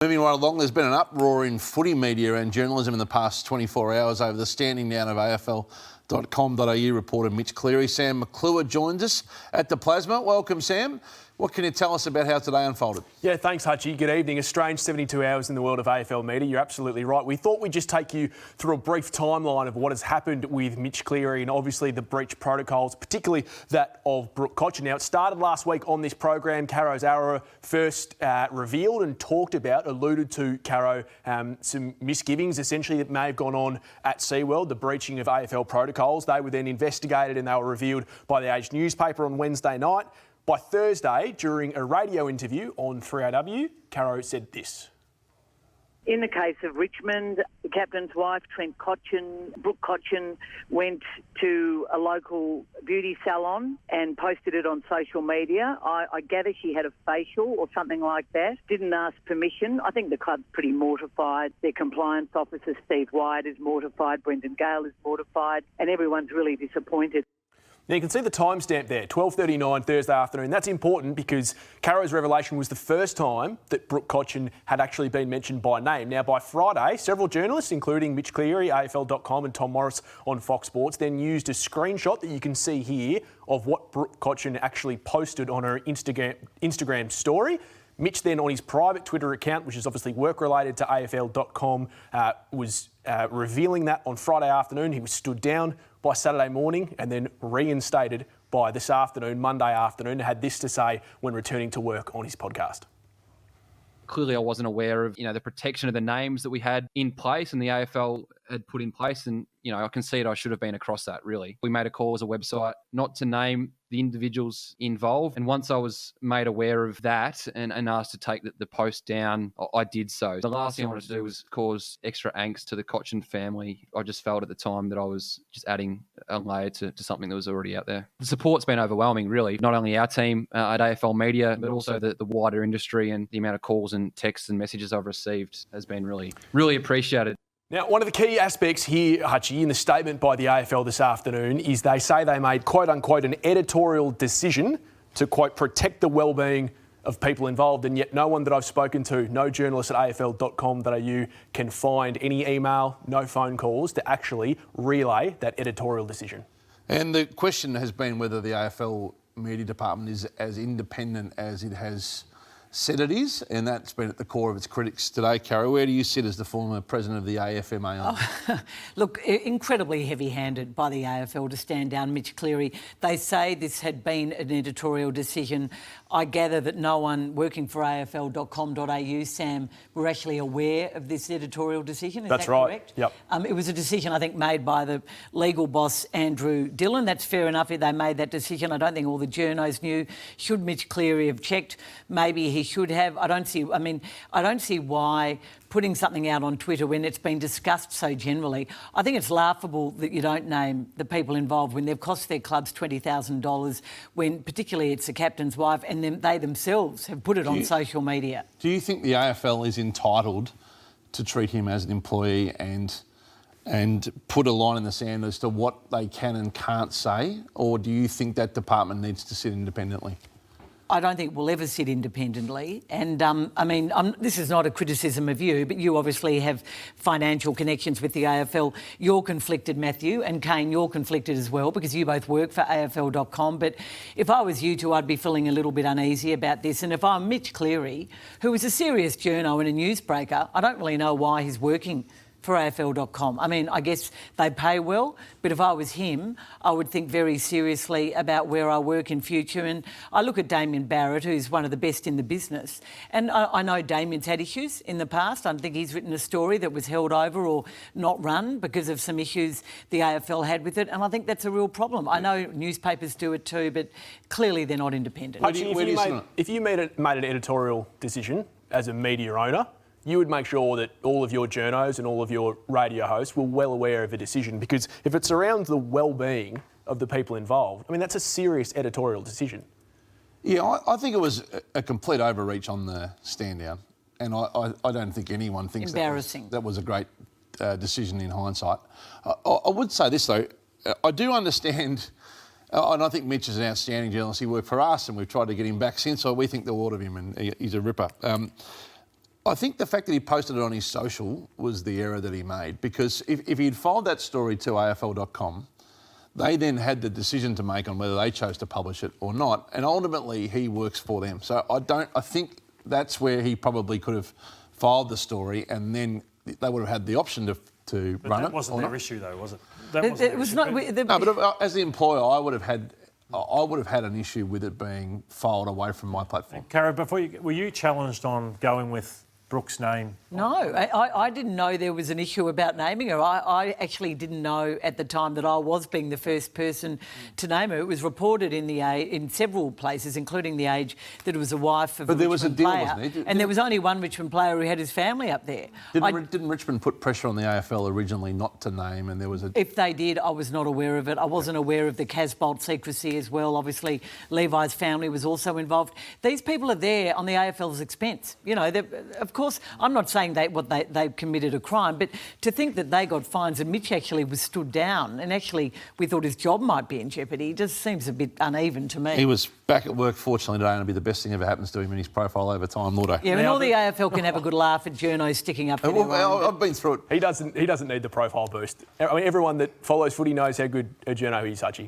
Moving right along, there's been an uproar in footy media and journalism in the past 24 hours over the standing down of AFL.com.au reporter Mitch Cleary. Sam McClure joins us at the Plasma. Welcome, Sam. What can you tell us about how today unfolded? Yeah, thanks, Hutchie. Good evening. A strange 72 hours in the world of AFL media. You're absolutely right. We thought we'd just take you through a brief timeline of what has happened with Mitch Cleary and obviously the breach protocols, particularly that of Brooke Cotchin. Now, it started last week on this program. Caro's Arrow first revealed and alluded to, Caro, some misgivings essentially that may have gone on at SeaWorld, the breaching of AFL protocols. They were then investigated and they were revealed by the Age newspaper on Wednesday night. By Thursday, during a radio interview on 3AW, Caro said this. In the case of Richmond, the captain's wife, Brooke Cotchin, went to a local beauty salon and posted it on social media. I gather she had a facial or something like that, didn't ask permission. I think the club's pretty mortified. Their compliance officer, Steve Wyatt, is mortified. Brendan Gale is mortified. And everyone's really disappointed. Now, you can see the timestamp there, 12:39 Thursday afternoon. That's important because Caro's revelation was the first time that Brooke Cotchin had actually been mentioned by name. Now, by Friday, several journalists, including Mitch Cleary, AFL.com and Tom Morris on Fox Sports, then used a screenshot that you can see here of what Brooke Cotchin actually posted on her Instagram story. Mitch then on his private Twitter account, which is obviously work-related to AFL.com, was revealing that on Friday afternoon. He was stood down by Saturday morning and then reinstated by this afternoon, Monday afternoon, and had this to say when returning to work on his podcast. Clearly, I wasn't aware of, the protection of the names that we had in place and the AFL had put in place. And, I concede I should have been across that, really. We made a call as a website not to name the individuals involved. And once I was made aware of that and asked to take the post down, I did so. The last thing I wanted to do was cause extra angst to the Cotchin family. I just felt at the time that I was just adding a layer to something that was already out there. The support's been overwhelming, really. Not only our team at AFL Media, but also the wider industry, and the amount of calls and texts and messages I've received has been really, really appreciated. Now, one of the key aspects here, Hutchie, in the statement by the AFL this afternoon is they say they made, quote unquote, an editorial decision to, quote, protect the well-being of people involved, and yet no one that I've spoken to, no journalist at afl.com.au can find any email, no phone calls to actually relay that editorial decision. And the question has been whether the AFL media department is as independent as it has said it is, and that's been at the core of its critics today. Caro, where do you sit as the former president of the AFMA? Look, incredibly heavy-handed by the AFL to stand down Mitch Cleary. They say this had been an editorial decision. I gather that no one working for AFL.com.au, Sam, were actually aware of this editorial decision. Is That's that right. Correct? Yep. It was a decision, I think, made by the legal boss, Andrew Dillon. That's fair enough if they made that decision. I don't think all the journos knew. Should Mitch Cleary have checked? Maybe he should have. I don't see why putting something out on Twitter when it's been discussed so generally. I think it's laughable that you don't name the people involved when they've cost their clubs $20,000, when particularly it's the captain's wife, and then they themselves have put it on social media. Do you think the AFL is entitled to treat him as an employee and put a line in the sand as to what they can and can't say, or do you think that department needs to sit independently? I don't think we'll ever sit independently. And, this is not a criticism of you, but you obviously have financial connections with the AFL. You're conflicted, Matthew, and Kane, you're conflicted as well because you both work for AFL.com. But if I was you two, I'd be feeling a little bit uneasy about this. And if I'm Mitch Cleary, who is a serious journo and a newsbreaker, I don't really know why he's working for AFL.com. I guess they pay well, but if I was him, I would think very seriously about where I work in future. And I look at Damien Barrett, who's one of the best in the business, and I know Damien's had issues in the past. I think he's written a story that was held over or not run because of some issues the AFL had with it, and I think that's a real problem. I know newspapers do it too, but clearly they're not independent. If you made an editorial decision as a media owner, you would make sure that all of your journos and all of your radio hosts were well aware of the decision, because if it's around the well-being of the people involved, that's a serious editorial decision. Yeah, I think it was a complete overreach on the stand down, and I don't think anyone thinks that was a great decision in hindsight. I would say this though, I do understand, and I think Mitch is an outstanding journalist. He worked for us and we've tried to get him back since, so we think the world of him and he's a ripper. I think the fact that he posted it on his social was the error that he made, because if he'd filed that story to AFL.com, they then had the decision to make on whether they chose to publish it or not, and ultimately he works for them. So I think that's where he probably could have filed the story, and then they would have had the option to run it. That wasn't their issue, though, was it? That wasn't It was not. No, but as the employer, I would have had an issue with it being filed away from my platform. Cara, were you challenged on going with Brooks' name? No, I didn't know there was an issue about naming her. I actually didn't know at the time that I was being the first person to name her. It was reported in several places, including The Age, that it was a wife of a Richmond player. But there was a deal, wasn't there? And there was only one Richmond player who had his family up there. Didn't Richmond put pressure on the AFL originally not to name, and there was a... If they did, I was not aware of it. I wasn't aware of the Casbolt secrecy as well. Obviously, Levi's family was also involved. These people are there on the AFL's expense. You know, of course, I'm not saying they committed a crime, but to think that they got fines and Mitch actually was stood down and actually we thought his job might be in jeopardy just seems a bit uneven to me. He was back at work, fortunately, today, and it'll be the best thing ever happens to him in his profile over time, Lordo. Yeah, and all the AFL can have a good laugh at journos sticking up for their own. I've been through it. He doesn't need the profile boost. I mean, everyone that follows footy knows how good a journo he is, Hutchie.